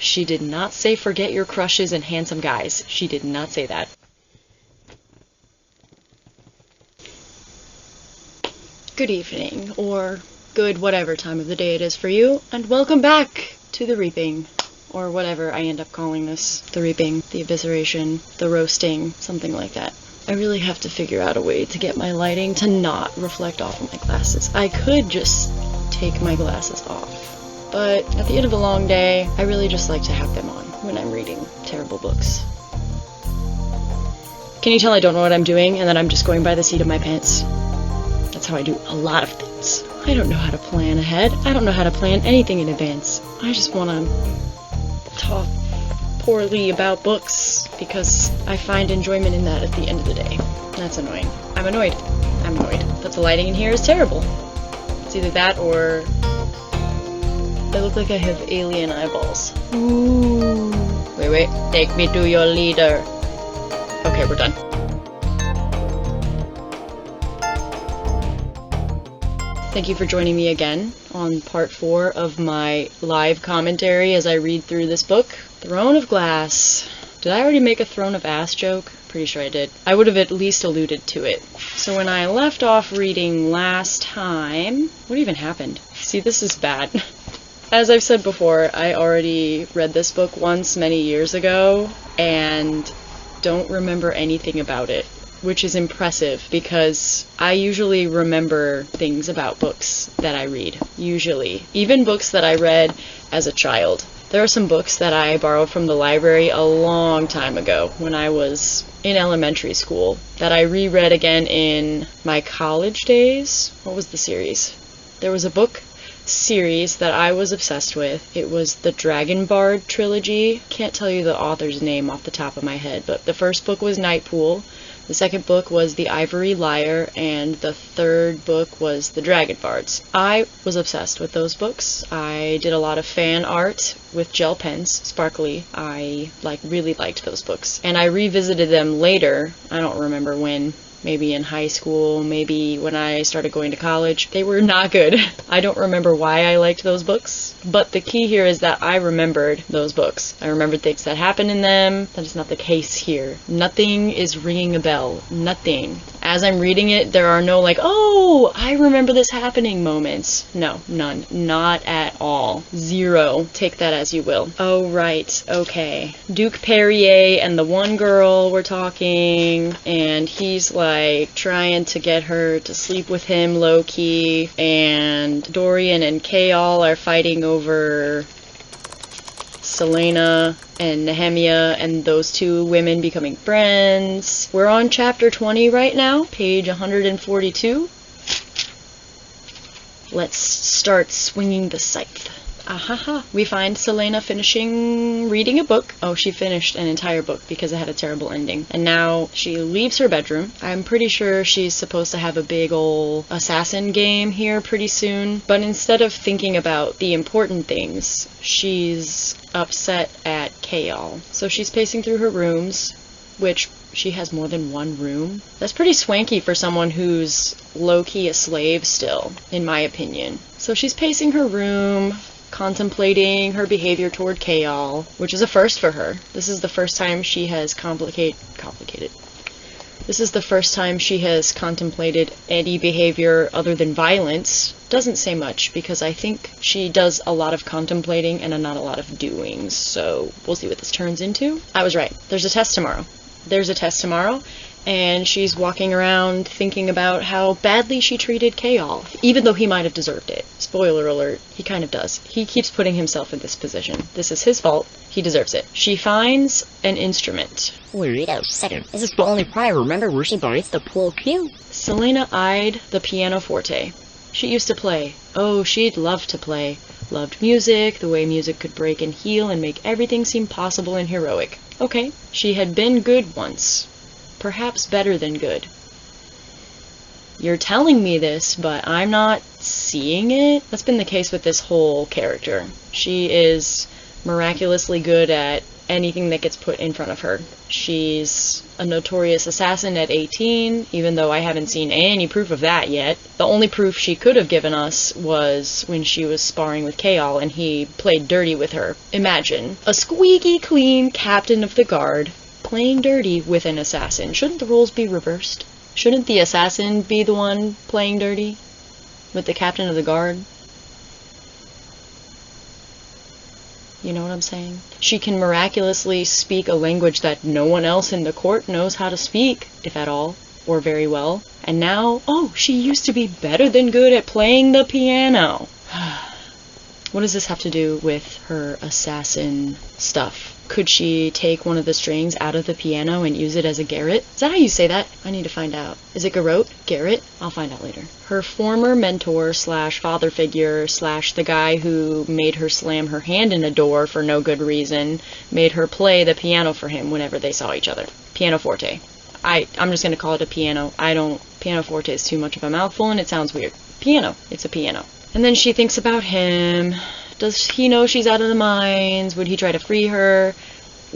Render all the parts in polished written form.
She did not say forget your crushes and handsome guys. She did not say that. Good evening, or good whatever time of the day it is for you, and welcome back to the reaping. Or whatever I end up calling this. The reaping, the evisceration, the roasting, something like that. I really have to figure out a way to get my lighting to not reflect off of my glasses. I could just take my glasses off, but at the end of a long day, I really just like to have them on when I'm reading terrible books. Can you tell I don't know what I'm doing and that I'm just going by the seat of my pants? That's how I do a lot of things. I don't know how to plan ahead. I don't know how to plan anything in advance. I just want to talk poorly about books because I find enjoyment in that at the end of the day. That's annoying. I'm annoyed. But the lighting in here is terrible. It's either that or I look like I have alien eyeballs. Ooh. Wait. Take me to your leader. Okay, we're done. Thank you for joining me again on part 4 of my live commentary as I read through this book, Throne of Glass. Did I already make a Throne of Ass joke? Pretty sure I did. I would have at least alluded to it. So when I left off reading last time, what even happened? See, this is bad. As I've said before, I already read this book once many years ago and don't remember anything about it. Which is impressive because I usually remember things about books that I read. Usually. Even books that I read as a child. There are some books that I borrowed from the library a long time ago when I was in elementary school that I reread again in my college days. What was the series? There was a book series that I was obsessed with. It was the Dragon Bard trilogy. Can't tell you the author's name off the top of my head, but the first book was Nightpool. The second book was The Ivory Lyre, and the third book was The Dragon Bards. I was obsessed with those books. I did a lot of fan art with gel pens, sparkly. I really liked those books. And I revisited them later, I don't remember when, maybe in high school, maybe when I started going to college. They were not good. I don't remember why I liked those books, but the key here is that I remembered those books. I remembered things that happened in them. That is not the case here. Nothing is ringing a bell. Nothing. As I'm reading it, there are no oh, I remember this happening moments. No, none. Not at all. Zero. Take that as you will. Oh, right. Okay. Duke Perrier and the one girl were talking, and he's trying to get her to sleep with him low-key, and Dorian and Chaol are fighting over Selena and Nehemia and those two women becoming friends. We're on chapter 20 right now, page 142. Let's start swinging the scythe. Ahaha. We find Selena finishing reading a book. Oh, she finished an entire book because it had a terrible ending. And now she leaves her bedroom. I'm pretty sure she's supposed to have a big ol' assassin game here pretty soon. But instead of thinking about the important things, she's upset at Chaol. So she's pacing through her rooms, which she has more than one room. That's pretty swanky for someone who's low-key a slave still, in my opinion. So she's pacing her room, contemplating her behavior toward Chaol, which is a first for her. This is the first time she has This is the first time she has contemplated any behavior other than violence. Doesn't say much, because I think she does a lot of contemplating and not a lot of doing, so we'll see what this turns into. I was right. There's a test tomorrow. And she's walking around thinking about how badly she treated Chaol, even though he might have deserved it. Spoiler alert, he kind of does. He keeps putting himself in this position. This is his fault. He deserves it. She finds an instrument. Wait a second. This is the only part I remember where she borrowed the pool cue. Selena eyed the pianoforte. She used to play. Oh, she'd love to play. Loved music, the way music could break and heal and make everything seem possible and heroic. Okay, she had been good once. Perhaps better than good. You're telling me this, but I'm not seeing it. That's been the case with this whole character. She is miraculously good at anything that gets put in front of her. She's a notorious assassin at 18, even though I haven't seen any proof of that yet. The only proof she could have given us was when she was sparring with Kaol and he played dirty with her. Imagine, a squeaky clean captain of the guard playing dirty with an assassin. Shouldn't the roles be reversed? Shouldn't the assassin be the one playing dirty with the captain of the guard? You know what I'm saying? She can miraculously speak a language that no one else in the court knows how to speak, if at all, or very well. And now, oh, she used to be better than good at playing the piano. What does this have to do with her assassin stuff? Could she take one of the strings out of the piano and use it as a garrote? Is that how you say that? I need to find out. Is it garrote? Garrote? I'll find out later. Her former mentor slash father figure slash the guy who made her slam her hand in a door for no good reason made her play the piano for him whenever they saw each other. Pianoforte. I'm just going to call it a piano. Pianoforte is too much of a mouthful and it sounds weird. Piano. It's a piano. And then she thinks about him. Does he know she's out of the mines? Would he try to free her?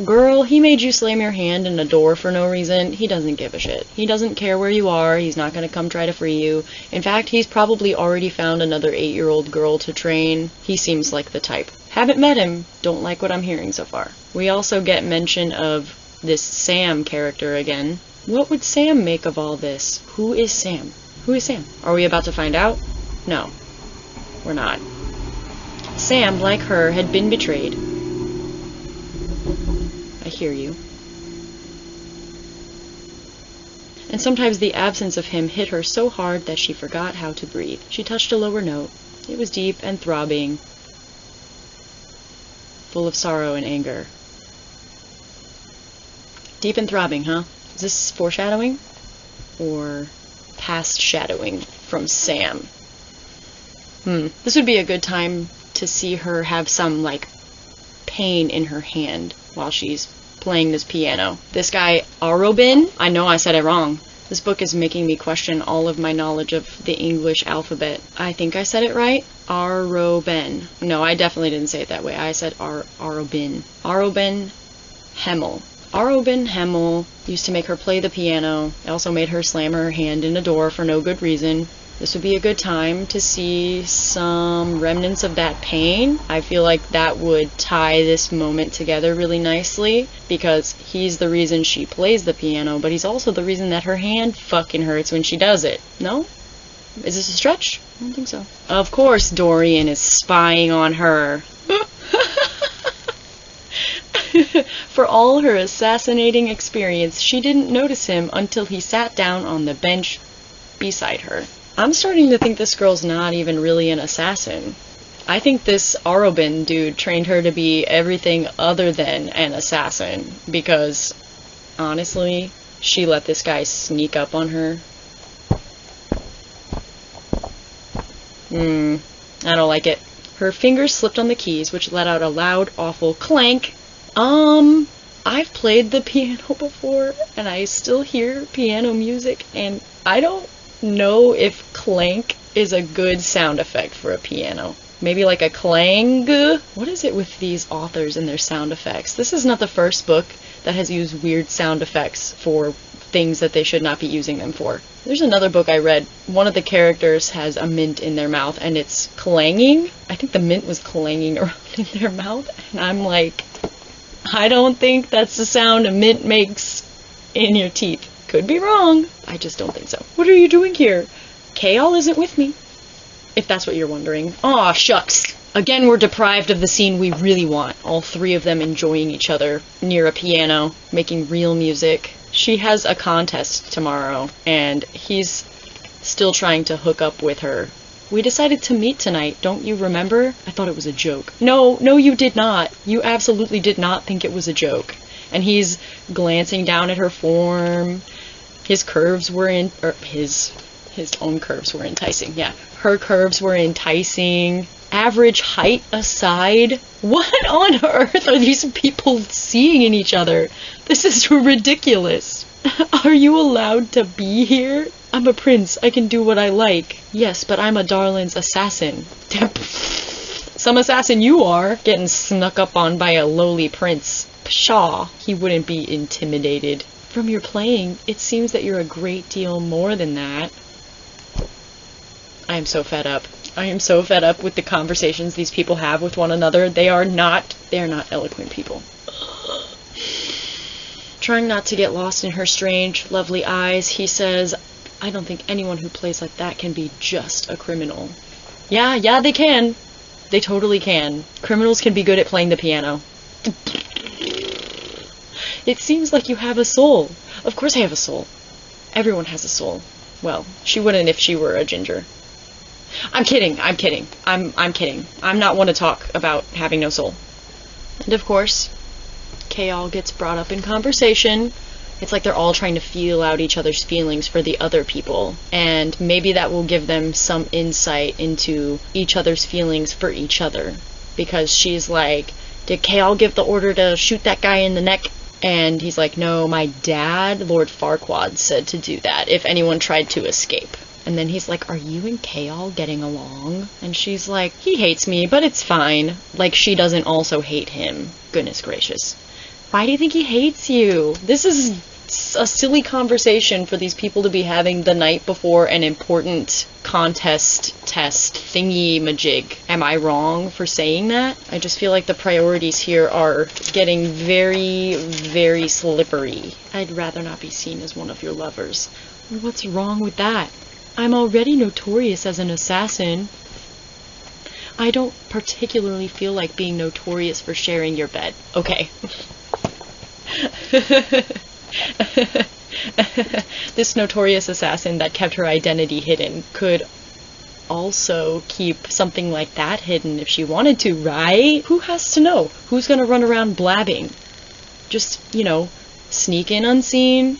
Girl, he made you slam your hand in a door for no reason. He doesn't give a shit. He doesn't care where you are. He's not going to come try to free you. In fact, he's probably already found another 8-year-old girl to train. He seems like the type. Haven't met him. Don't like what I'm hearing so far. We also get mention of this Sam character again. What would Sam make of all this? Who is Sam? Who is Sam? Are we about to find out? No. We're not. Sam, like her, had been betrayed. I hear you. And sometimes the absence of him hit her so hard that she forgot how to breathe. She touched a lower note. It was deep and throbbing, full of sorrow and anger. Deep and throbbing, huh? Is this foreshadowing? Or past shadowing from Sam? This would be a good time to see her have some, like, pain in her hand while she's playing this piano. This guy, Arobin, I know I said it wrong. This book is making me question all of my knowledge of the English alphabet. I think I said it right. Arobin. No, I definitely didn't say it that way. I said Arobin. Arobin Hemmel. Arobin Hemmel used to make her play the piano. It also made her slam her hand in a door for no good reason. This would be a good time to see some remnants of that pain. I feel like that would tie this moment together really nicely because he's the reason she plays the piano, but he's also the reason that her hand fucking hurts when she does it. No? Is this a stretch? I don't think so. Of course Dorian is spying on her. For all her assassinating experience, she didn't notice him until he sat down on the bench beside her. I'm starting to think this girl's not even really an assassin. I think this Arobin dude trained her to be everything other than an assassin because, honestly, she let this guy sneak up on her. I don't like it. Her fingers slipped on the keys, which let out a loud, awful clank. I've played the piano before, and I still hear piano music, and I don't know if clank is a good sound effect for a piano. Maybe like a clang? What is it with these authors and their sound effects? This is not the first book that has used weird sound effects for things that they should not be using them for. There's another book I read. One of the characters has a mint in their mouth and it's clanging. I think the mint was clanging around in their mouth, and I'm like, I don't think that's the sound a mint makes in your teeth. Could be wrong. I just don't think so. What are you doing here? Kaol isn't with me, if that's what you're wondering. Aw, shucks. Again, we're deprived of the scene we really want. All three of them enjoying each other near a piano, making real music. She has a contest tomorrow, and he's still trying to hook up with her. We decided to meet tonight, don't you remember? I thought it was a joke. No, you did not. You absolutely did not think it was a joke. And he's glancing down at her form. His curves were his own curves were enticing. Yeah, her curves were enticing. Average height aside, what on earth are these people seeing in each other? This is ridiculous. Are you allowed to be here? I'm a prince. I can do what I like. Yes, but I'm a Darlin's assassin. Some assassin you are, getting snuck up on by a lowly prince. Pshaw, he wouldn't be intimidated. From your playing, it seems that you're a great deal more than that. I am so fed up. I am so fed up with the conversations these people have with one another. They are not eloquent people. Trying not to get lost in her strange, lovely eyes, he says, I don't think anyone who plays like that can be just a criminal. Yeah, they can. They totally can. Criminals can be good at playing the piano. It seems like you have a soul. Of course I have a soul. Everyone has a soul. Well, she wouldn't if she were a ginger. I'm kidding. I'm kidding. I'm not one to talk about having no soul. And of course, Kayal gets brought up in conversation. It's like they're all trying to feel out each other's feelings for the other people. And maybe that will give them some insight into each other's feelings for each other. Because she's like, did Kayal give the order to shoot that guy in the neck? And he's like, no, my dad, Lord Farquaad, said to do that if anyone tried to escape. And then he's like, are you and Kayal getting along? And she's like, he hates me, but it's fine. Like, she doesn't also hate him. Goodness gracious. Why do you think he hates you? This is a silly conversation for these people to be having the night before an important contest test thingy-majig. Am I wrong for saying that? I just feel like the priorities here are getting very, very slippery. I'd rather not be seen as one of your lovers. What's wrong with that? I'm already notorious as an assassin. I don't particularly feel like being notorious for sharing your bed. Okay. This notorious assassin that kept her identity hidden could also keep something like that hidden if she wanted to, right? Who has to know? Who's gonna run around blabbing? Just, sneak in unseen,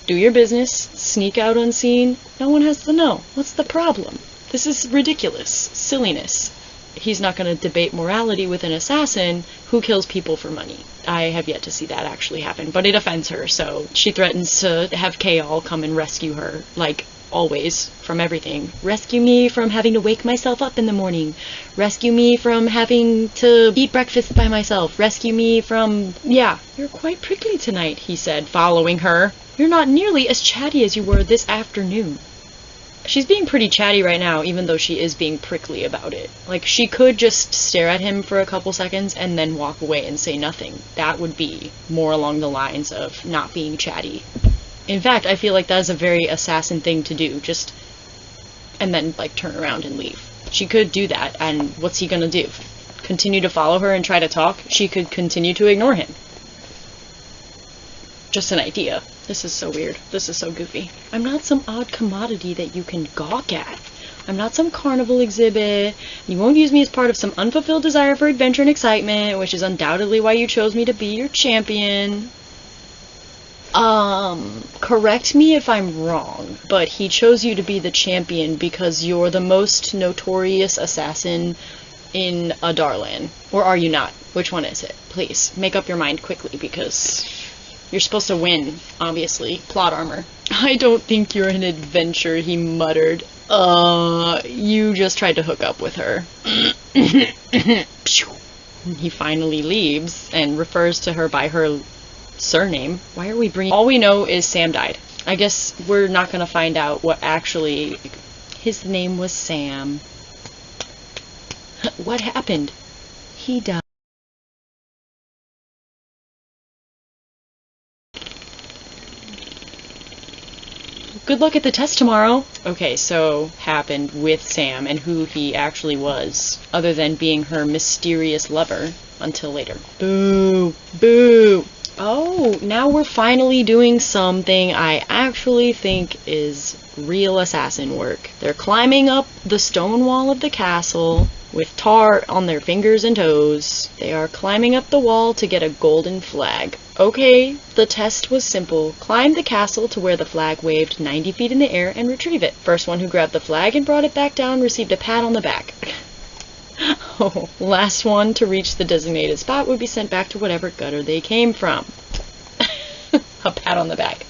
do your business, sneak out unseen. No one has to know. What's the problem? This is ridiculous. Silliness. He's not going to debate morality with an assassin who kills people for money. I have yet to see that actually happen, but it offends her, so she threatens to have Kayal come and rescue her, like always, from everything. Rescue me from having to wake myself up in the morning. Rescue me from having to eat breakfast by myself. Rescue me from... Yeah, you're quite prickly tonight, he said, following her. You're not nearly as chatty as you were this afternoon. She's being pretty chatty right now, even though she is being prickly about it. Like, she could just stare at him for a couple seconds and then walk away and say nothing. That would be more along the lines of not being chatty. In fact, I feel like that is a very assassin thing to do, just... and then, like, turn around and leave. She could do that, and what's he gonna do? Continue to follow her and try to talk? She could continue to ignore him. Just an idea. This is so weird. This is so goofy. I'm not some odd commodity that you can gawk at. I'm not some carnival exhibit. You won't use me as part of some unfulfilled desire for adventure and excitement, which is undoubtedly why you chose me to be your champion. Correct me if I'm wrong, but he chose you to be the champion because you're the most notorious assassin in Adarlan. Or are you not? Which one is it? Please, make up your mind quickly, because... you're supposed to win, obviously. Plot armor. I don't think you're an adventure, he muttered. You just tried to hook up with her. He finally leaves and refers to her by her surname. Why are we bringing... all we know is Sam died. I guess we're not gonna find out what actually... his name was Sam. What happened? He died. Good luck at the test tomorrow. Okay, so happened with Sam and who he actually was, other than being her mysterious lover until later. Boo! Boo! Oh, now we're finally doing something I actually think is real assassin work. They're climbing up the stone wall of the castle with tar on their fingers and toes. They are climbing up the wall to get a golden flag. Okay, the test was simple. Climb the castle to where the flag waved 90 feet in the air and retrieve it. First one who grabbed the flag and brought it back down received a pat on the back. Oh, last one to reach the designated spot would be sent back to whatever gutter they came from. A pat on the back.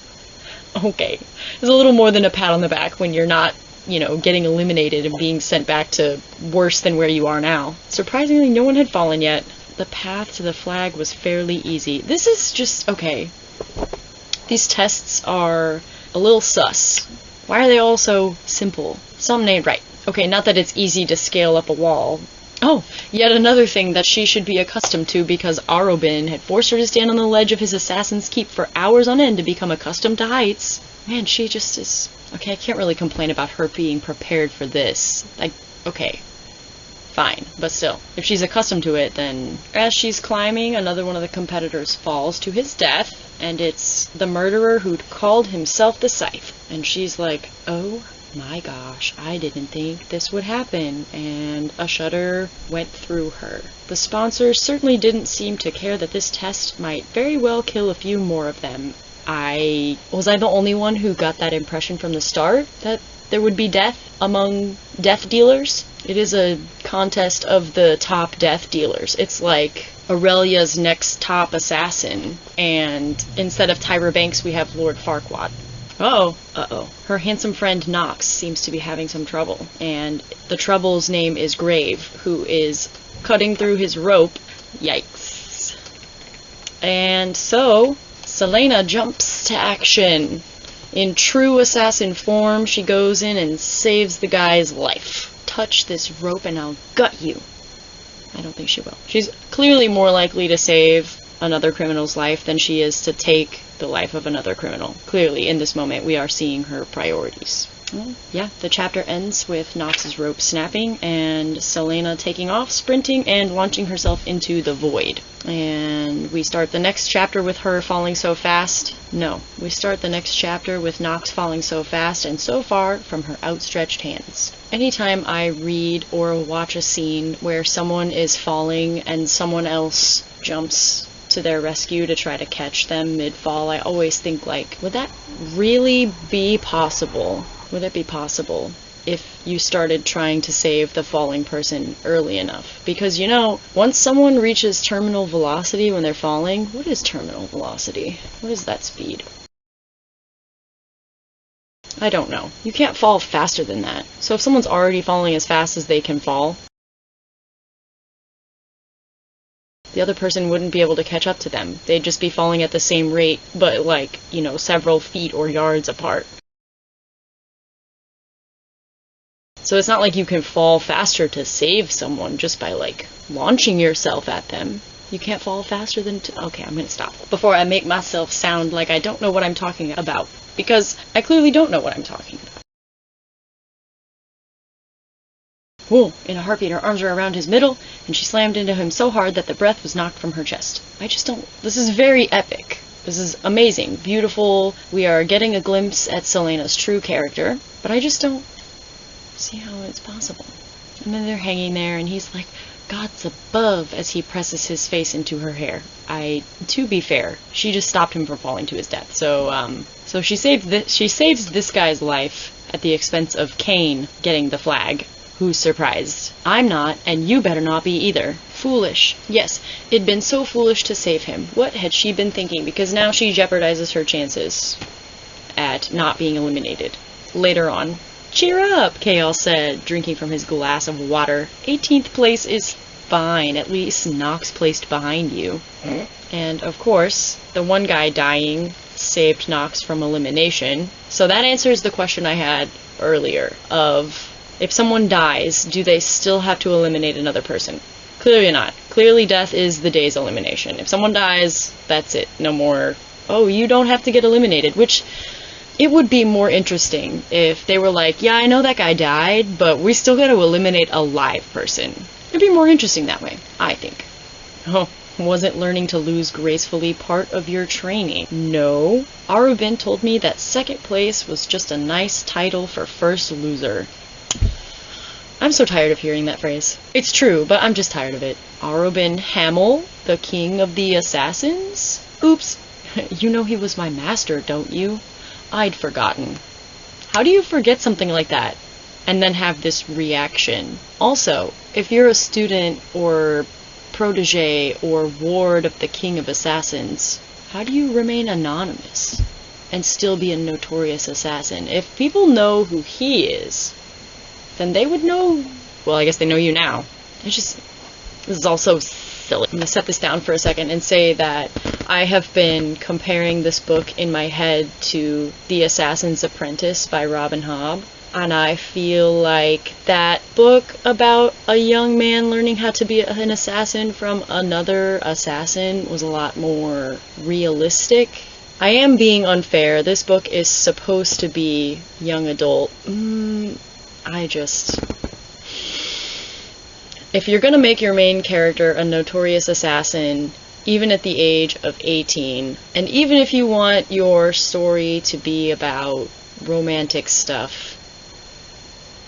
Okay, it's a little more than a pat on the back when you're not getting eliminated and being sent back to worse than where you are now. Surprisingly, no one had fallen yet. The path to the flag was fairly easy. This is just, okay. These tests are a little sus. Why are they all so simple? Something ain't right. Okay, not that it's easy to scale up a wall. Oh, yet another thing that she should be accustomed to, because Arobin had forced her to stand on the ledge of his assassin's keep for hours on end to become accustomed to heights. Man, she just is... Okay, I can't really complain about her being prepared for this. Okay. Fine, but still. If she's accustomed to it, then... As she's climbing, another one of the competitors falls to his death, and it's the murderer who'd called himself the Scythe. And she's like, oh my gosh, I didn't think this would happen, and a shudder went through her. The sponsors certainly didn't seem to care that this test might very well kill a few more of them. Was I the only one who got that impression from the start, that there would be death among death dealers? It is a contest of the top death dealers. It's like Aurelia's next top assassin, and instead of Tyra Banks, we have Lord Farquaad. Uh-oh. Her handsome friend Nox seems to be having some trouble, and the trouble's name is Grave, who is cutting through his rope. Yikes. And so, Selena jumps to action. In true assassin form, she goes in and saves the guy's life. Touch this rope and I'll gut you. I don't think she will. She's clearly more likely to save another criminal's life than she is to take the life of another criminal. Clearly, in this moment, we are seeing her priorities. Well, yeah, the chapter ends with Nox's rope snapping and Selena taking off, sprinting, and launching herself into the void. And we start the next chapter with her falling so fast. No, we start the next chapter with Nox falling so fast and so far from her outstretched hands. Anytime I read or watch a scene where someone is falling and someone else jumps to their rescue to try to catch them mid-fall, I always think, like, would that really be possible? Would it be possible if you started trying to save the falling person early enough? Because, once someone reaches terminal velocity when they're falling, what is terminal velocity? What is that speed? I don't know. You can't fall faster than that. So if someone's already falling as fast as they can fall, the other person wouldn't be able to catch up to them. They'd just be falling at the same rate, but several feet or yards apart. So it's not like you can fall faster to save someone just by, launching yourself at them. You can't fall faster than... Okay, I'm gonna stop before I make myself sound like I don't know what I'm talking about. Because I clearly don't know what I'm talking about. Whoa, in a heartbeat, her arms were around his middle, and she slammed into him so hard that the breath was knocked from her chest. This is very epic. This is amazing, beautiful. We are getting a glimpse at Selena's true character, but I just don't see how it's possible. And then they're hanging there, and he's like, God's above, as he presses his face into her hair. To be fair, she just stopped him from falling to his death. So she saves this guy's life at the expense of Kane getting the flag. Who's surprised? I'm not, and you better not be either. Foolish. Yes, it'd been so foolish to save him. What had she been thinking? Because now she jeopardizes her chances at not being eliminated. Later on. Cheer up, Chaos said, drinking from his glass of water. 18th place is fine. At least Nox placed behind you. And, of course, the one guy dying saved Nox from elimination. So that answers the question I had earlier of, if someone dies, do they still have to eliminate another person? Clearly not. Clearly death is the day's elimination. If someone dies, that's it. No more, oh, you don't have to get eliminated, which... It would be more interesting if they were like, yeah, I know that guy died, but we still got to eliminate a live person. It'd be more interesting that way, I think. Oh, wasn't learning to lose gracefully part of your training? No. Arobin told me that second place was just a nice title for first loser. I'm so tired of hearing that phrase. It's true, but I'm just tired of it. Arobin Hamel, the king of the assassins? Oops. You know he was my master, don't you? I'd forgotten. How do you forget something like that and then have this reaction? Also, if you're a student or protege or ward of the King of Assassins, how do you remain anonymous? and still be a notorious assassin. If people know who he is, then they would know. Well, I guess they know you now. This is all so silly. I'm gonna set this down for a second and say that I have been comparing this book in my head to The Assassin's Apprentice by Robin Hobb. And I feel like that book about a young man learning how to be an assassin from another assassin was a lot more realistic. I am being unfair. This book is supposed to be young adult. If you're gonna make your main character a notorious assassin, even at the age of 18, and even if you want your story to be about romantic stuff,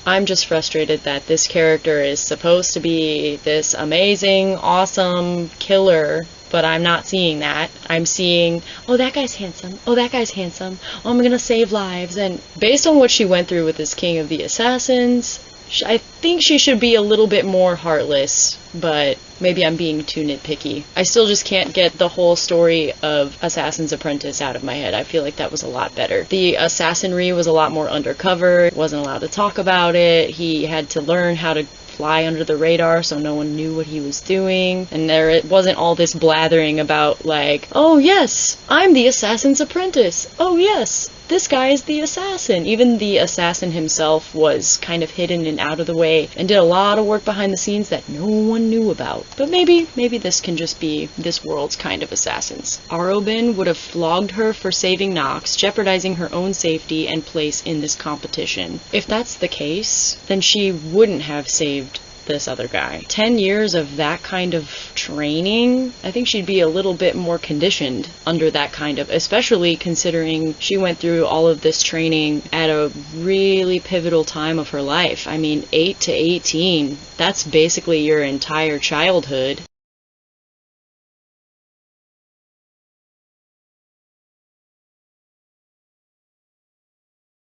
I'm just frustrated that this character is supposed to be this amazing, awesome killer, but I'm not seeing that. I'm seeing, oh, that guy's handsome. Oh, that guy's handsome. Oh, I'm gonna save lives. And based on what she went through with this King of the Assassins, I think she should be a little bit more heartless, but maybe I'm being too nitpicky. I still just can't get the whole story of Assassin's Apprentice out of my head. I feel like that was a lot better. The assassinry was a lot more undercover. Wasn't allowed to talk about it. He had to learn how to fly under the radar so no one knew what he was doing. And it wasn't all this blathering about like, oh yes, I'm the Assassin's Apprentice. Oh yes, this guy is the assassin. Even the assassin himself was kind of hidden and out of the way and did a lot of work behind the scenes that no one knew about. But maybe this can just be this world's kind of assassins. Arobin would have flogged her for saving Nox, jeopardizing her own safety and place in this competition. If that's the case, then she wouldn't have saved this other guy. 10 years of that kind of training, I think she'd be a little bit more conditioned under that kind of, especially considering she went through all of this training at a really pivotal time of her life. I mean, 8 to 18, that's basically your entire childhood.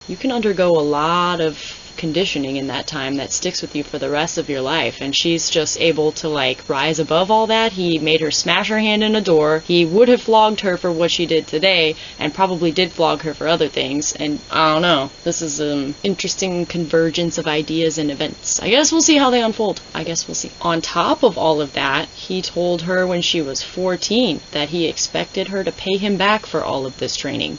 You can undergo a lot of conditioning in that time that sticks with you for the rest of your life, and she's just able to like rise above all that. He made her smash her hand in a door. He would have flogged her for what she did today, and probably did flog her for other things, and I don't know. This is an interesting convergence of ideas and events. I guess we'll see how they unfold. I guess we'll see. On top of all of that, he told her when she was 14 that he expected her to pay him back for all of this training.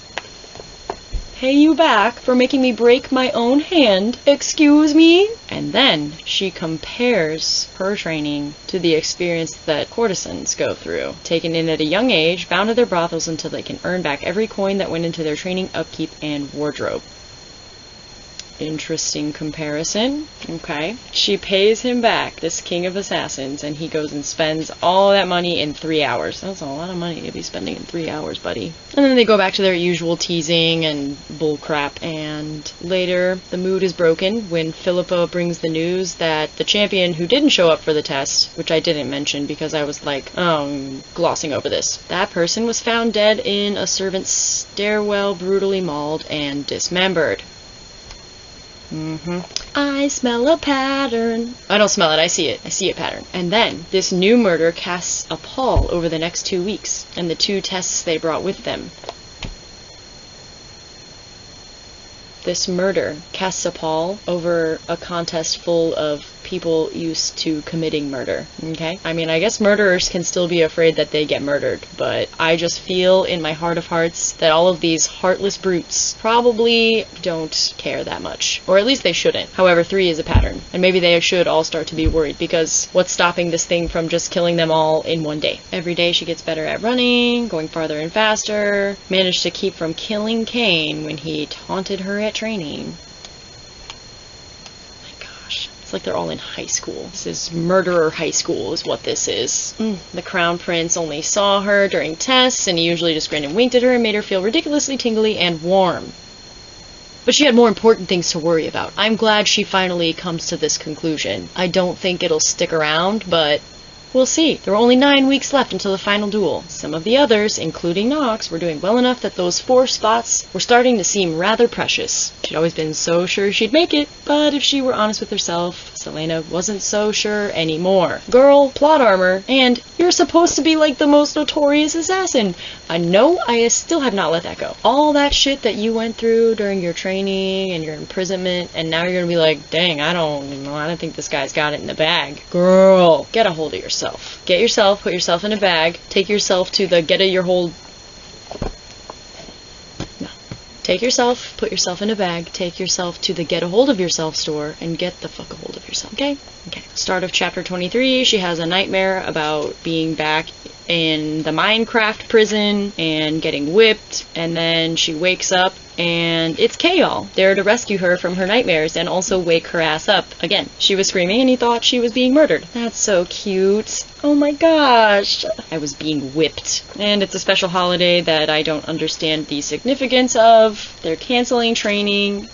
Pay you back for making me break my own hand? Excuse me? And then she compares her training to the experience that courtesans go through. Taken in at a young age, bound to their brothels until they can earn back every coin that went into their training, upkeep, and wardrobe. Interesting comparison. Okay. She pays him back, this King of Assassins, and he goes and spends all that money in 3 hours. That's a lot of money to be spending in 3 hours, buddy. And then they go back to their usual teasing and bullcrap, and later the mood is broken when Philippa brings the news that the champion who didn't show up for the test, which I didn't mention because I was like, oh, glossing over this. That person was found dead in a servant's stairwell, brutally mauled and dismembered. I smell a pattern. I don't smell it, I see it. I see a pattern. And then, this new murder casts a pall over the next 2 weeks, and the 2 tests they brought with them. This murder casts a pall over a contest full of people used to committing murder, okay? I mean, I guess murderers can still be afraid that they get murdered, but I just feel in my heart of hearts that all of these heartless brutes probably don't care that much. Or at least they shouldn't. However, 3 is a pattern, and maybe they should all start to be worried, because what's stopping this thing from just killing them all in one day? Every day she gets better at running, going farther and faster, managed to keep from killing Cain when he taunted her at training. It's like they're all in high school. This is murderer high school is what this is. The Crown Prince only saw her during tests, and he usually just grinned and winked at her and made her feel ridiculously tingly and warm. But she had more important things to worry about. I'm glad she finally comes to this conclusion. I don't think it'll stick around, but We'll see. There were only 9 weeks left until the final duel. Some of the others, including Nox, were doing well enough that those 4 spots were starting to seem rather precious. She'd always been so sure she'd make it, but if she were honest with herself, Selena wasn't so sure anymore. Girl, plot armor, and you're supposed to be like the most notorious assassin. No, I still have not let that go. All that shit that you went through during your training and your imprisonment, and now you're gonna be like, dang, I don't think this guy's got it in the bag. Girl, get a hold of yourself. Get yourself, put yourself in a bag, take yourself to the Take yourself, put yourself in a bag, take yourself to the get a hold of yourself store, and get the fuck a hold of yourself, okay? Okay. Start of chapter 23, she has a nightmare about being back in the Minecraft prison and getting whipped, and then she wakes up and it's Kale there to rescue her from her nightmares and also wake her ass up again. She was screaming and he thought she was being murdered. That's so cute. Oh my gosh. I was being whipped. And it's a special holiday that I don't understand the significance of. They're canceling training.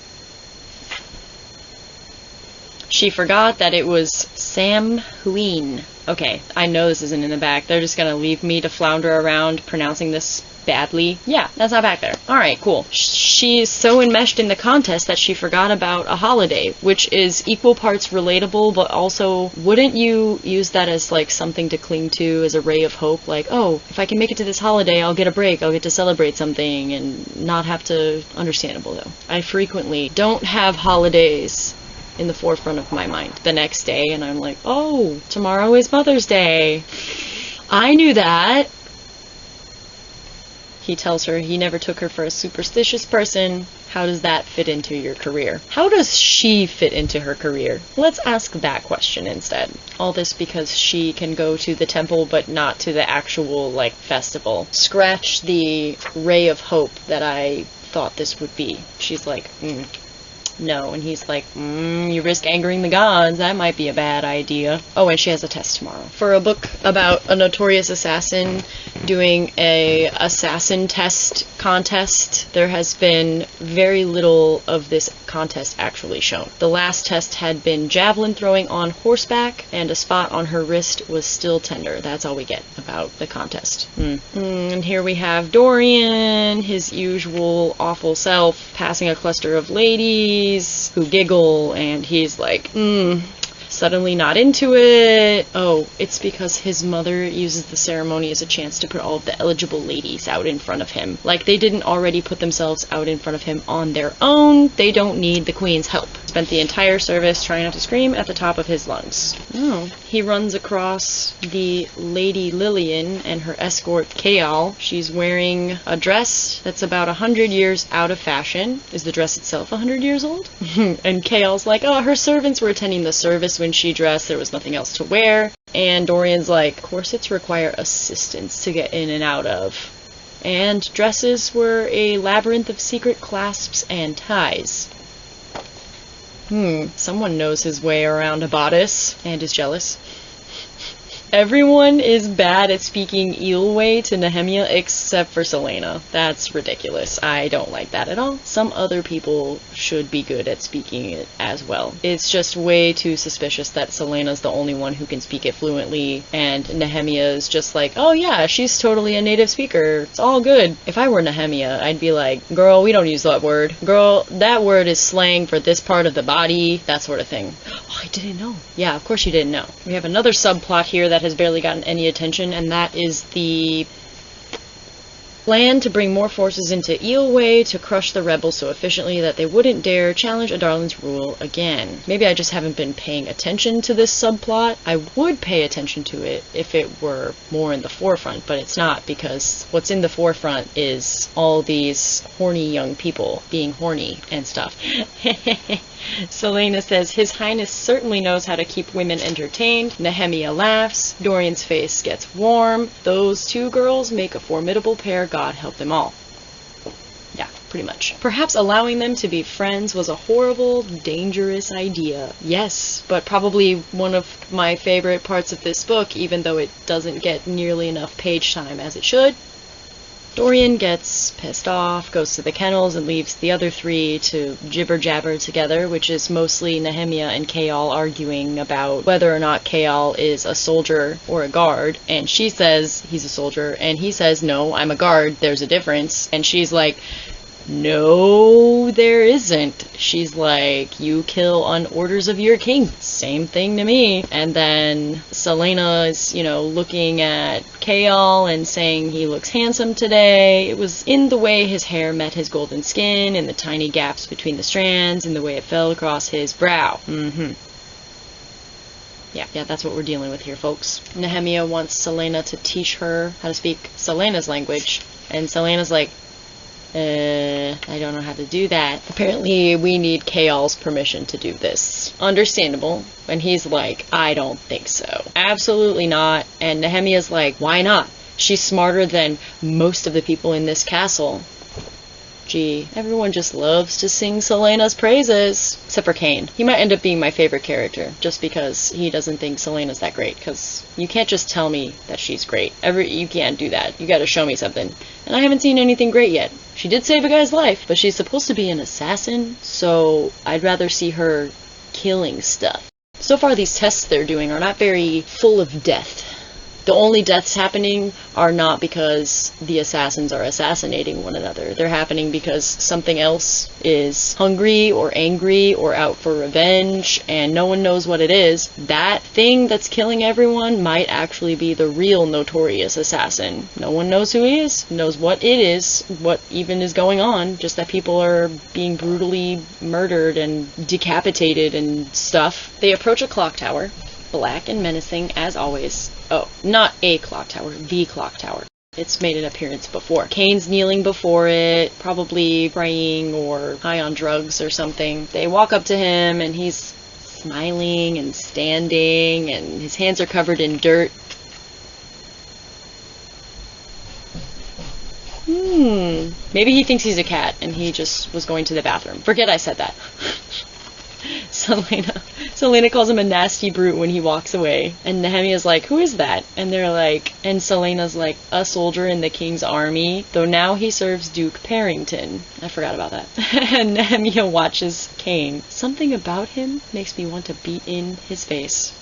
She forgot that it was Samhain. Okay, I know this isn't in the back. They're just gonna leave me to flounder around pronouncing this badly. Yeah, that's not back there. Alright, cool. She's so enmeshed in the contest that she forgot about a holiday, which is equal parts relatable, but also, wouldn't you use that as like something to cling to as a ray of hope? Like, oh, if I can make it to this holiday, I'll get a break, I'll get to celebrate something and not have to... Understandable though. I frequently don't have holidays in the forefront of my mind the next day, and I'm like, oh, tomorrow is Mother's Day. I knew that. He tells her he never took her for a superstitious person. How does that fit into your career? How does she fit into her career? Let's ask that question instead. All this because she can go to the temple but not to the actual, like, festival. Scratch the ray of hope that I thought this would be. She's like, no, and he's like, you risk angering the gods, that might be a bad idea. Oh, and she has a test tomorrow. For a book about a notorious assassin doing a assassin test contest, there has been very little of this contest actually shown. The last test had been javelin throwing on horseback, and a spot on her wrist was still tender. That's all we get about the contest. And here we have Dorian, his usual awful self, passing a cluster of ladies who giggle, and he's like, suddenly not into it. Oh, it's because his mother uses the ceremony as a chance to put all of the eligible ladies out in front of him. Like they didn't already put themselves out in front of him on their own. They don't need the queen's help. Spent the entire service trying not to scream at the top of his lungs. Oh. He runs across the Lady Lillian and her escort Kaal. She's wearing a dress that's about 100 years out of fashion. Is the dress itself 100 years old? And Kaal's like, oh, her servants were attending the service when she dressed. There was nothing else to wear. And Dorian's like, corsets require assistance to get in and out of. And dresses were a labyrinth of secret clasps and ties. Someone knows his way around a bodice and is jealous. Everyone is bad at speaking Eelway to Nehemia except for Selena. That's ridiculous. I don't like that at all. Some other people should be good at speaking it as well. It's just way too suspicious that Selena's the only one who can speak it fluently, and Nehemia is just like, oh yeah, she's totally a native speaker. It's all good. If I were Nehemia, I'd be like, girl, we don't use that word. Girl, that word is slang for this part of the body, that sort of thing. Oh, I didn't know. Yeah, of course you didn't know. We have another subplot here that has barely gotten any attention, and that is the plan to bring more forces into Eelway to crush the rebels so efficiently that they wouldn't dare challenge Adarlan's rule again. Maybe I just haven't been paying attention to this subplot. I would pay attention to it if it were more in the forefront, but it's not, because what's in the forefront is all these horny young people being horny and stuff. Selena says, His Highness certainly knows how to keep women entertained. Nehemia laughs. Dorian's face gets warm. Those two girls make a formidable pair. God help them all. Yeah, pretty much. Perhaps allowing them to be friends was a horrible, dangerous idea. Yes, but probably one of my favorite parts of this book, even though it doesn't get nearly enough page time as it should. Dorian gets pissed off, goes to the kennels, and leaves the other three to jibber-jabber together, which is mostly Nehemia and Kaol arguing about whether or not Kaol is a soldier or a guard, and she says he's a soldier, and he says, no, I'm a guard, there's a difference, and she's like, no, there isn't. She's like, you kill on orders of your king. Same thing to me. And then Selena is, looking at Kaol and saying he looks handsome today. It was in the way his hair met his golden skin, in the tiny gaps between the strands, in the way it fell across his brow. Yeah, that's what we're dealing with here, folks. Nehemia wants Selena to teach her how to speak Selena's language. And Selena's like, I don't know how to do that. Apparently, we need Kaol's permission to do this. Understandable. And he's like, I don't think so. Absolutely not. And Nehemia's like, why not? She's smarter than most of the people in this castle. Gee, everyone just loves to sing Selena's praises. Except for Cain. He might end up being my favorite character, just because he doesn't think Selena's that great. Because you can't just tell me that she's great. You can't do that. You gotta show me something. And I haven't seen anything great yet. She did save a guy's life, but she's supposed to be an assassin, so I'd rather see her killing stuff. So far, these tests they're doing are not very full of death. The only deaths happening are not because the assassins are assassinating one another. They're happening because something else is hungry or angry or out for revenge, and no one knows what it is. That thing that's killing everyone might actually be the real notorious assassin. No one knows who he is, knows what it is, what even is going on, just that people are being brutally murdered and decapitated and stuff. They approach a clock tower. Black and menacing as always. Oh, not a clock tower, the clock tower. It's made an appearance before. Cain's kneeling before it, probably praying or high on drugs or something. They walk up to him and he's smiling and standing and his hands are covered in dirt. Maybe he thinks he's a cat and he just was going to the bathroom. Forget I said that. Selena calls him a nasty brute when he walks away. And Nehemia's like, who is that? And they're like, and Selena's like, a soldier in the king's army, though now he serves Duke Parrington. I forgot about that. And Nehemia watches Cain. Something about him makes me want to beat in his face.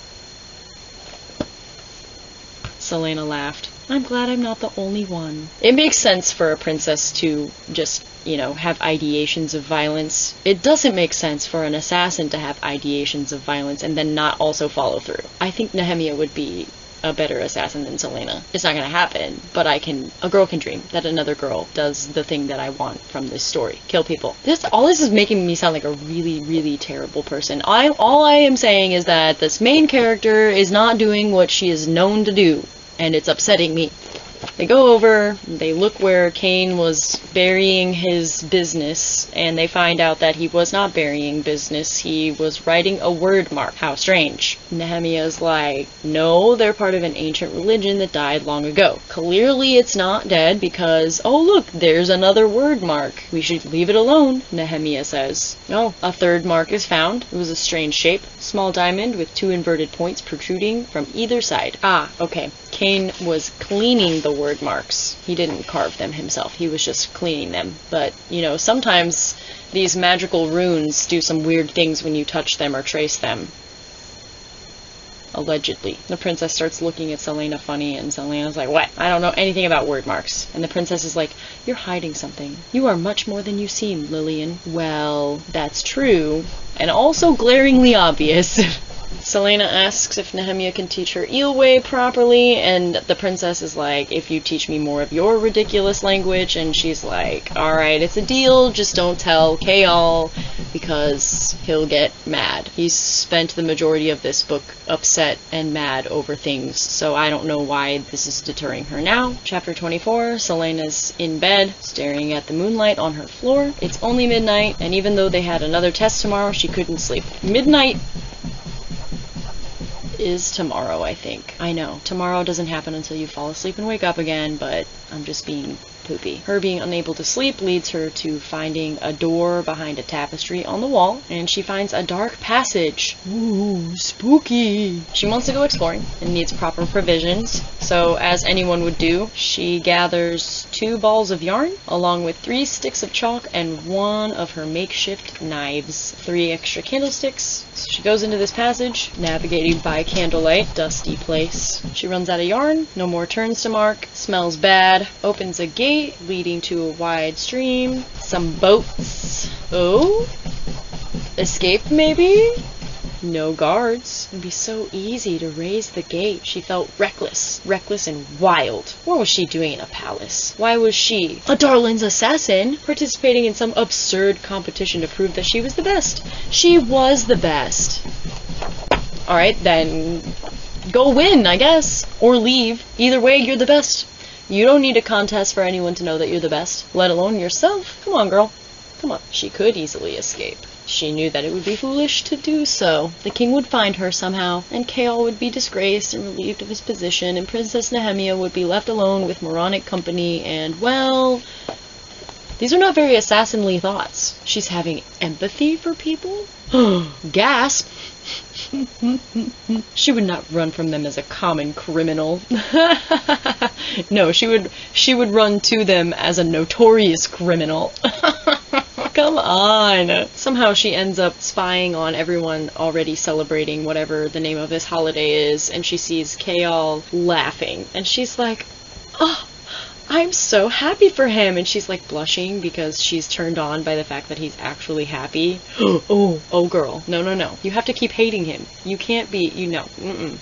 Selena laughed. I'm glad I'm not the only one. It makes sense for a princess to just, have ideations of violence. It doesn't make sense for an assassin to have ideations of violence and then not also follow through. I think Nehemia would be a better assassin than Selena. It's not gonna happen, but a girl can dream that another girl does the thing that I want from this story. Kill people. All this is making me sound like a really, really terrible person. All I am saying is that this main character is not doing what she is known to do, and it's upsetting me. They go over, they look where Cain was burying his business, and they find out that he was not burying business, he was writing a word mark. How strange. Nehemia's like, no, they're part of an ancient religion that died long ago. Clearly it's not dead because, oh look, there's another word mark. We should leave it alone, Nehemia says. Oh, a third mark is found. It was a strange shape, small diamond with 2 inverted points protruding from either side. Ah, okay. Cain was cleaning the word marks. He didn't carve them himself. He was just cleaning them. But, sometimes these magical runes do some weird things when you touch them or trace them. Allegedly. The princess starts looking at Selena funny, and Selena's like, what? I don't know anything about word marks. And the princess is like, you're hiding something. You are much more than you seem, Lillian. Well, that's true. And also glaringly obvious. Selena asks if Nehemia can teach her Eelway properly, and the princess is like, if you teach me more of your ridiculous language, and she's like, alright, it's a deal, just don't tell Kaol, because he'll get mad. He's spent the majority of this book upset and mad over things, so I don't know why this is deterring her now. Chapter 24, Selena's in bed, staring at the moonlight on her floor. It's only midnight, and even though they had another test tomorrow, she couldn't sleep. Midnight is tomorrow, I think. I know. Tomorrow doesn't happen until you fall asleep and wake up again, but I'm just being poopy. Her being unable to sleep leads her to finding a door behind a tapestry on the wall, and she finds a dark passage. Ooh, spooky. She wants to go exploring and needs proper provisions, so as anyone would do, she gathers 2 balls of yarn along with 3 sticks of chalk and 1 of her makeshift knives, 3 extra candlesticks. So she goes into this passage, navigating by candlelight, dusty place. She runs out of yarn, no more turns to mark, smells bad, opens a gate leading to a wide stream, some boats. Oh? Escape maybe? No guards. It'd be so easy to raise the gate. She felt reckless and wild. What was she doing in a palace? Why was she, a Darlin's assassin, participating in some absurd competition to prove that she was the best? She was the best. Alright, then go win, I guess. Or leave. Either way, you're the best. You don't need a contest for anyone to know that you're the best, let alone yourself. Come on, girl. Come on. She could easily escape. She knew that it would be foolish to do so. The king would find her somehow, and Chaol would be disgraced and relieved of his position, and Princess Nehemia would be left alone with moronic company, and, well, these are not very assassinly thoughts. She's having empathy for people? Gasp! She would not run from them as a common criminal. No, she would run to them as a notorious criminal. Come on! Somehow she ends up spying on everyone already celebrating whatever the name of this holiday is, and she sees Chaol laughing, and she's like, oh, I'm so happy for him, and she's like blushing because she's turned on by the fact that he's actually happy. Oh girl, no, you have to keep hating him. You can't be,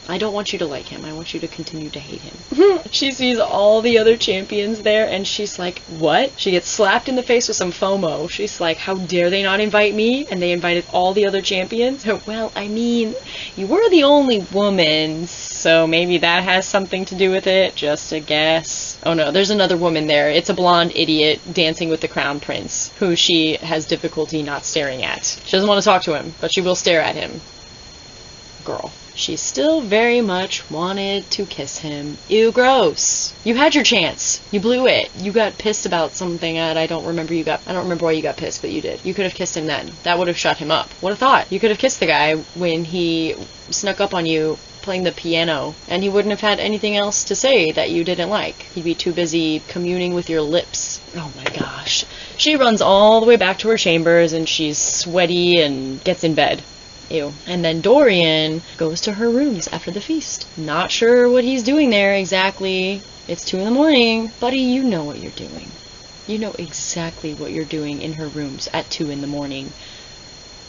I don't want you to like him, I want you to continue to hate him. She sees all the other champions there, and she's like, what? She gets slapped in the face with some FOMO. She's like, how dare they not invite me? And they invited all the other champions? Well, I mean, you were the only woman, so maybe that has something to do with it, just a guess. Oh no, there's another woman there. It's a blonde idiot dancing with the crown prince, who she has difficulty not staring at. She doesn't want to talk to him, but she will stare at him. Girl. She still very much wanted to kiss him. Ew, gross. You had your chance. You blew it. You got pissed about something that I don't remember why you got pissed, but you did. You could have kissed him then. That would have shut him up. What a thought. You could have kissed the guy when he snuck up on you playing the piano, and he wouldn't have had anything else to say that you didn't like. He'd be too busy communing with your lips. Oh my gosh. She runs all the way back to her chambers, and she's sweaty and gets in bed. Ew. And then Dorian goes to her rooms after the feast. Not sure what he's doing there exactly. It's 2 a.m. Buddy, you know what you're doing. You know exactly what you're doing in her rooms at 2 a.m.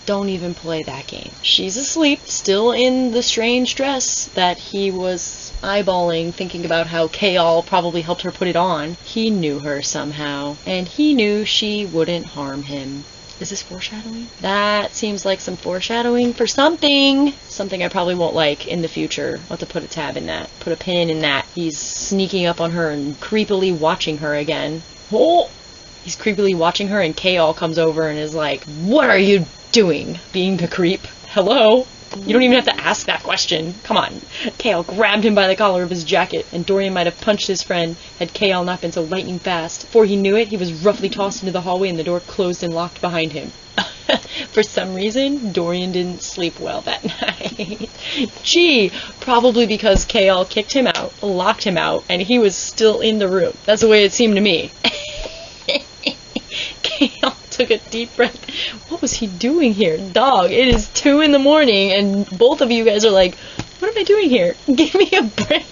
Don't even play that game. She's asleep, still in the strange dress that he was eyeballing, thinking about how Chaol probably helped her put it on. He knew her somehow, and he knew she wouldn't harm him. Is this foreshadowing? That seems like some foreshadowing for something. Something I probably won't like in the future. I'll have to put a tab in that. Put a pin in that. He's sneaking up on her and creepily watching her again. Oh! He's creepily watching her, and Chaol comes over and is like, what are you doing, being the creep? Hello? You don't even have to ask that question. Come on. Chaol grabbed him by the collar of his jacket, and Dorian might have punched his friend had Chaol not been so lightning fast. Before he knew it, he was roughly tossed into the hallway and the door closed and locked behind him. For some reason, Dorian didn't sleep well that night. Gee, probably because Chaol kicked him out, locked him out, and he was still in the room. That's the way it seemed to me. Chaol took a deep breath. What was he doing here? Dog, it is 2 a.m. and both of you guys are like, what am I doing here? Give me a break.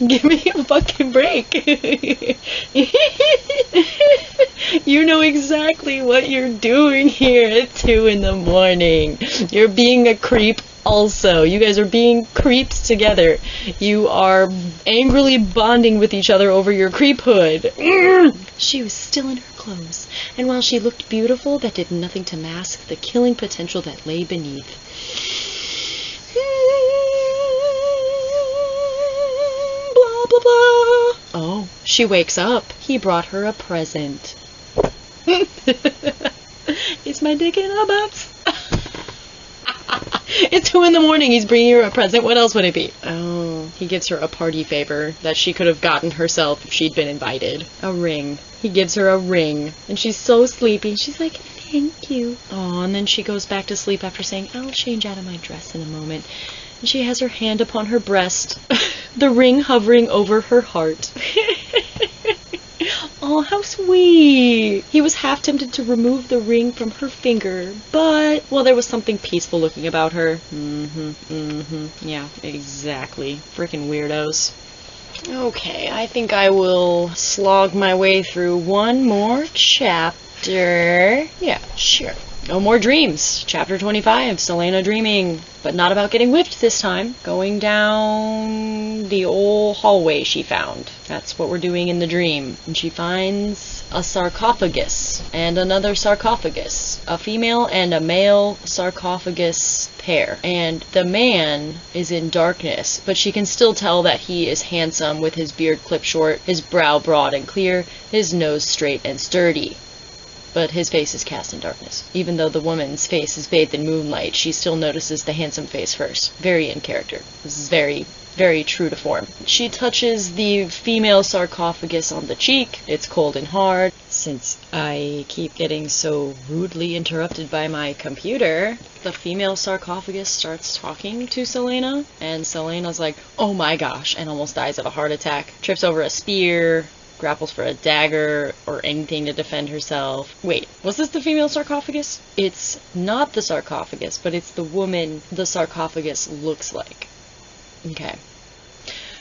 Give me a fucking break. You know exactly what you're doing here at 2 a.m. You're being a creep also. You guys are being creeps together. You are angrily bonding with each other over your creephood. She was still in her clothes, and while she looked beautiful, that did nothing to mask the killing potential that lay beneath. Blah, blah, blah. Oh, she wakes up. He brought her a present. It's my dick in a box. It's 2 a.m. He's bringing her a present. What else would it be? Oh, He gives her a party favor that she could have gotten herself if she'd been invited. A ring. He gives her a ring. And she's so sleepy. She's like, thank you. Oh, and then she goes back to sleep after saying, I'll change out of my dress in a moment. And she has her hand upon her breast, the ring hovering over her heart. Oh, how sweet. He was half tempted to remove the ring from her finger, but, well, there was something peaceful looking about her. Yeah, exactly. Freaking weirdos. Okay, I think I will slog my way through one more chapter. Yeah, sure. No more dreams. Chapter 25, Selena dreaming. But not about getting whipped this time. Going down the old hallway she found. That's what we're doing in the dream. And she finds a sarcophagus and another sarcophagus. A female and a male sarcophagus pair. And the man is in darkness, but she can still tell that he is handsome with his beard clipped short, his brow broad and clear, his nose straight and sturdy. But his face is cast in darkness. Even though the woman's face is bathed in moonlight, she still notices the handsome face first. Very in character. This is very, very true to form. She touches the female sarcophagus on the cheek. It's cold and hard. Since I keep getting so rudely interrupted by my computer, the female sarcophagus starts talking to Selena, and Selena's like, oh my gosh, and almost dies of a heart attack. Trips over a spear, grapples for a dagger or anything to defend herself. Wait, was this the female sarcophagus? It's not the sarcophagus, but it's the woman the sarcophagus looks like. Okay.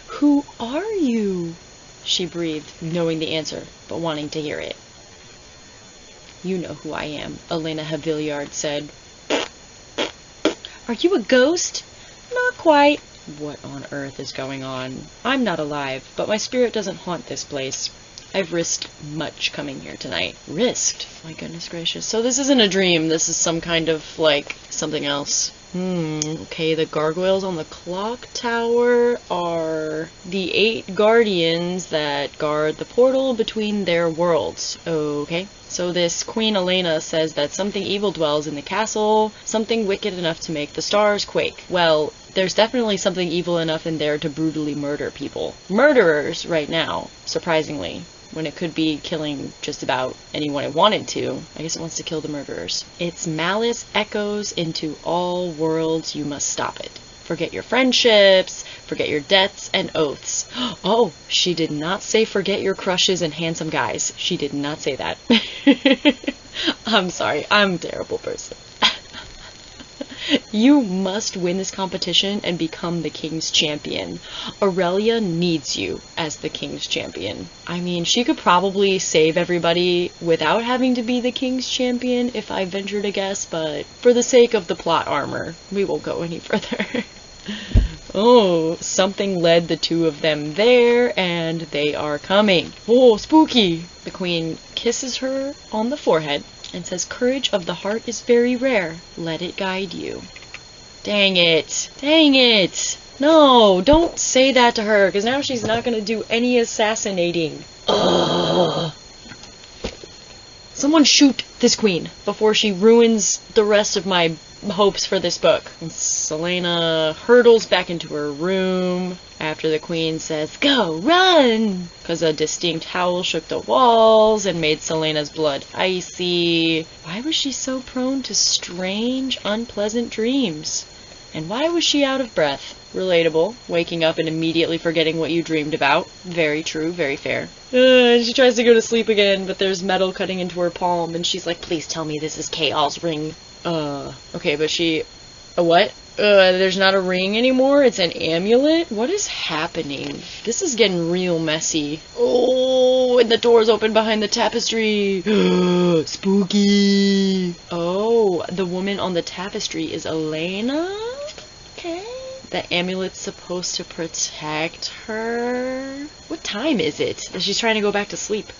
Who are you? She breathed, knowing the answer, but wanting to hear it. You know who I am, Elena Havillard said. Are you a ghost? Not quite. What on earth is going on? I'm not alive, but my spirit doesn't haunt this place. I've risked much coming here tonight. Risked? My goodness gracious. So this isn't a dream. This is some kind of, like, something else. Okay, the gargoyles on the clock tower are the 8 guardians that guard the portal between their worlds. Okay. So this Queen Elena says that something evil dwells in the castle, something wicked enough to make the stars quake. Well, there's definitely something evil enough in there to brutally murder people. Murderers right now, surprisingly. When it could be killing just about anyone it wanted to. I guess it wants to kill the murderers. Its malice echoes into all worlds. You must stop it. Forget your friendships, forget your debts and oaths. Oh, she did not say forget your crushes and handsome guys. She did not say that. I'm sorry, I'm a terrible person. You must win this competition and become the king's champion. Aurelia needs you as the king's champion. I mean, she could probably save everybody without having to be the king's champion if I venture to guess, but for the sake of the plot armor, we won't go any further. Oh, something led the two of them there, and they are coming. Oh, spooky! The queen kisses her on the forehead and says, courage of the heart is very rare. Let it guide you. Dang it. Dang it. No, don't say that to her, because now she's not going to do any assassinating. Ugh. Someone shoot this queen before she ruins the rest of my hopes for this book. And Selena hurtles back into her room after the queen says, go, run! Because a distinct howl shook the walls and made Selena's blood icy. Why was she so prone to strange, unpleasant dreams? And why was she out of breath? Relatable. Waking up and immediately forgetting what you dreamed about. Very true, very fair. And she tries to go to sleep again, but there's metal cutting into her palm, and she's like, please tell me this is Chaos ring. Okay, but she... what? There's not a ring anymore? It's an amulet? What is happening? This is getting real messy. Oh, and the door's open behind the tapestry. Spooky. Oh, the woman on the tapestry is Elena? Okay. The amulet's supposed to protect her. What time is it? She's trying to go back to sleep.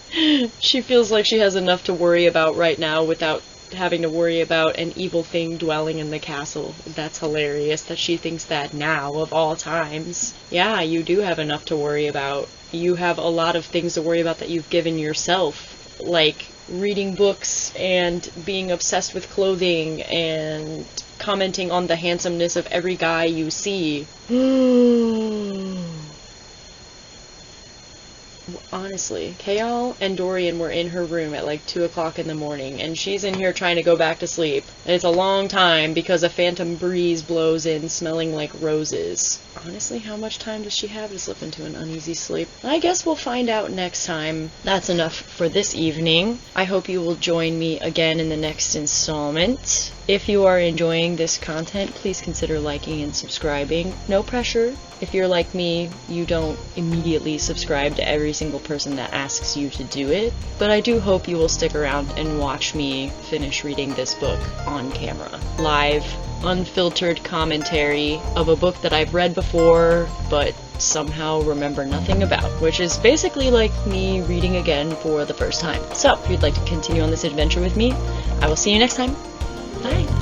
She feels like she has enough to worry about right now without having to worry about an evil thing dwelling in the castle. That's hilarious that she thinks that now, of all times. Yeah, you do have enough to worry about. You have a lot of things to worry about that you've given yourself. like reading books and being obsessed with clothing and commenting on the handsomeness of every guy you see. Honestly, Kayal and Dorian were in her room at like 2 o'clock in the morning, and she's in here trying to go back to sleep. And it's a long time because a phantom breeze blows in smelling like roses. Honestly, how much time does she have to slip into an uneasy sleep? I guess we'll find out next time. That's enough for this evening. I hope you will join me again in the next installment. If you are enjoying this content, please consider liking and subscribing. No pressure. If you're like me, you don't immediately subscribe to every single person that asks you to do it, but I do hope you will stick around and watch me finish reading this book on camera. Live, unfiltered commentary of a book that I've read before, but somehow remember nothing about, which is basically like me reading again for the first time. So, if you'd like to continue on this adventure with me, I will see you next time. Bye!